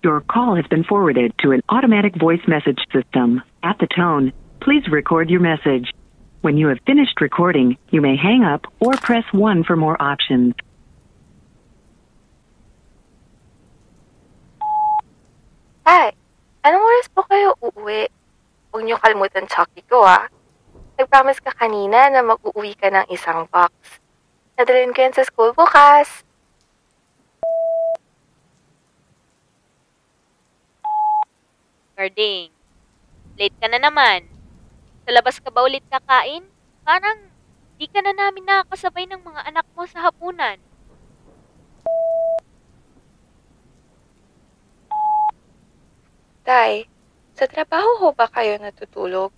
Your call has been forwarded to an automatic voice message system. At the tone, please record your message. When you have finished recording, you may hang up or press 1 for more options. Hi, anong oras po kayo uuwi? Huwag niyo kalimutan Chucky ko Nag-promise ka kanina na mag-uuwi ka ng isang box. Nadalhin ko yan sa school bukas. Garding, late ka na naman. Sa labas ka ba ulit kakain? Parang di ka na namin nakakasabay ng mga anak mo sa hapunan. Tay, sa trabaho ho ba kayo natutulog?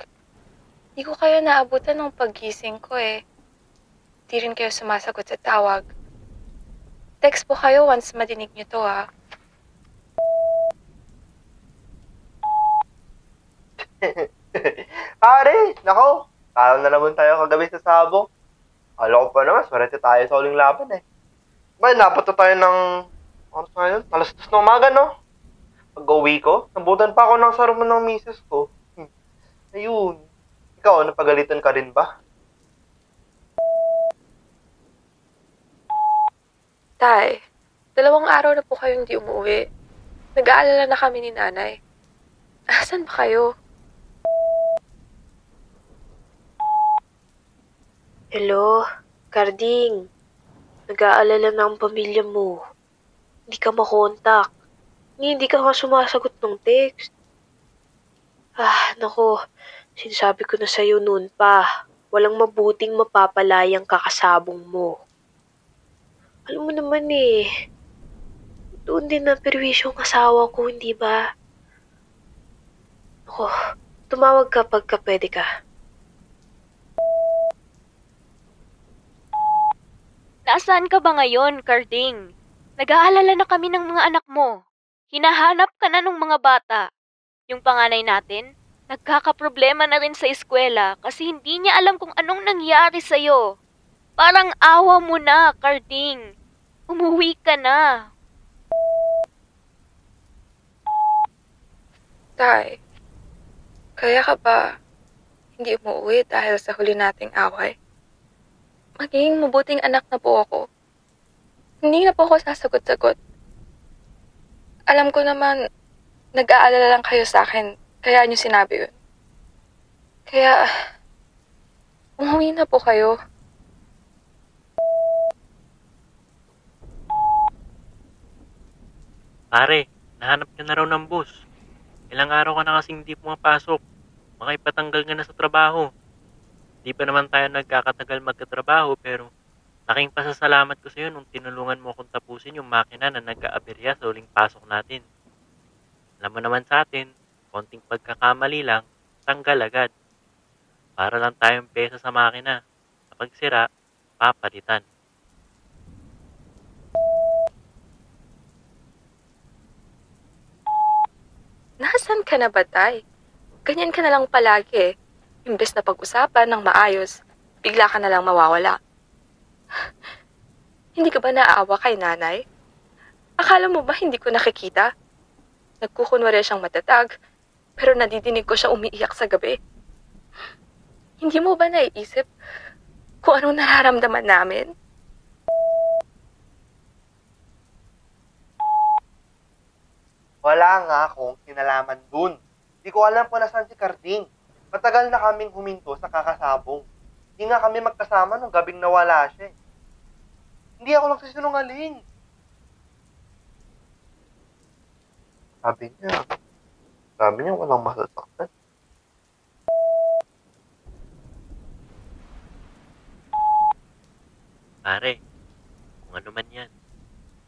Di ko kayo naabutan ng paggising ko Di rin kayo sumasagot sa tawag. Text po kayo once madinig niyo to Pare, nako. Talo na naman tayo kagabi sa sabong. Alam ko pa naman, swerte tayo sa uling laban May napato tayo ng... Oras na yun? Alas 2 ng umaga, no? Pag-uwi ko, nabutan pa ako ng saruman ng misis ko. Ayun. Ikaw, napagalitan ka rin ba? Tay, 2 araw na po kayong di umuwi. Nag-aalala na kami ni nanay. Asan ba kayo? Hello, Carding. Nag-aalala na ang pamilya mo. Hindi ka makontak. Hindi ka nga sumasagot ng text. Nako. Sinasabi ko na sa'yo noon pa. Walang mabuting mapapalayang kakasabong mo. Alam mo naman doon din na perwisyo ang asawa ko, hindi ba? Nako, tumawag ka pagka pwede ka. Nasaan ka ba ngayon, Carding? Nag-aalala na kami ng mga anak mo. Hinahanap ka na ng mga bata. Yung panganay natin, nagkakaproblema na rin sa eskwela kasi hindi niya alam kung anong nangyari sa'yo. Parang awa mo na, Carding. Umuwi ka na. Tay, kaya ka ba hindi umuwi dahil sa huli nating away? Magiging mabuting anak na po ako. Hindi na po ako sasagot-sagot. Alam ko naman, nag-aalala lang kayo sa akin, kaya niyo sinabi yun. Kaya, umuwi na po kayo. Pare, nahanap ka na raw ng boss. Ilang araw ka na kasing hindi pumapasok. Makipatanggal ka na sa trabaho. Di pa naman tayo nagkakatagal magkatrabaho pero laking pasasalamat ko sa iyo nung tinulungan mo akong tapusin yung makina na nagka-aberya sa uling pasok natin. Alam mo naman sa atin, konting pagkakamali lang, tanggal agad. Para lang tayong pesa sa makina. Kapag sira, papalitan. Nasaan ka na ba, Tay? Ganyan ka na lang palagi Imbes na pag-usapan ng maayos, bigla ka na lang mawawala. Hindi ka ba naaawa kay nanay? Akala mo ba hindi ko nakikita? Nagkukunwari siyang matatag, pero nadidinig ko siya umiiyak sa gabi. Hindi mo ba naiisip kung anong nararamdaman namin? Wala nga akong kinalaman dun. Hindi ko alam kung nasaan si Carding. Matagal na kaming huminto sa kakasabong. Hindi nga kami magkasama nung gabing nawala siya. Hindi ako nagsisinungaling. Sabi niya walang masasaktan. Pare, kung ano man yan.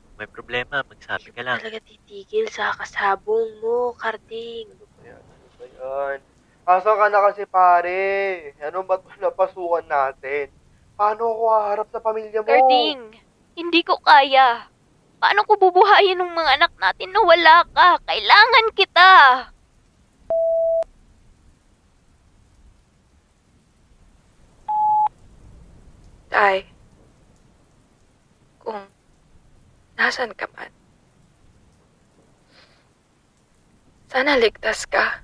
Kung may problema, magsabi ka lang. Talaga titigil sa kasabong mo, Carding. Ano ba yan? Asan ka na kasi pare? Ano ba't napasukan natin? Paano ako haharap sa pamilya mo? Carding, hindi ko kaya. Paano ko bubuhayin ng mga anak natin na wala ka? Kailangan kita. Tay, kung nasan ka man, Sana ligtas ka.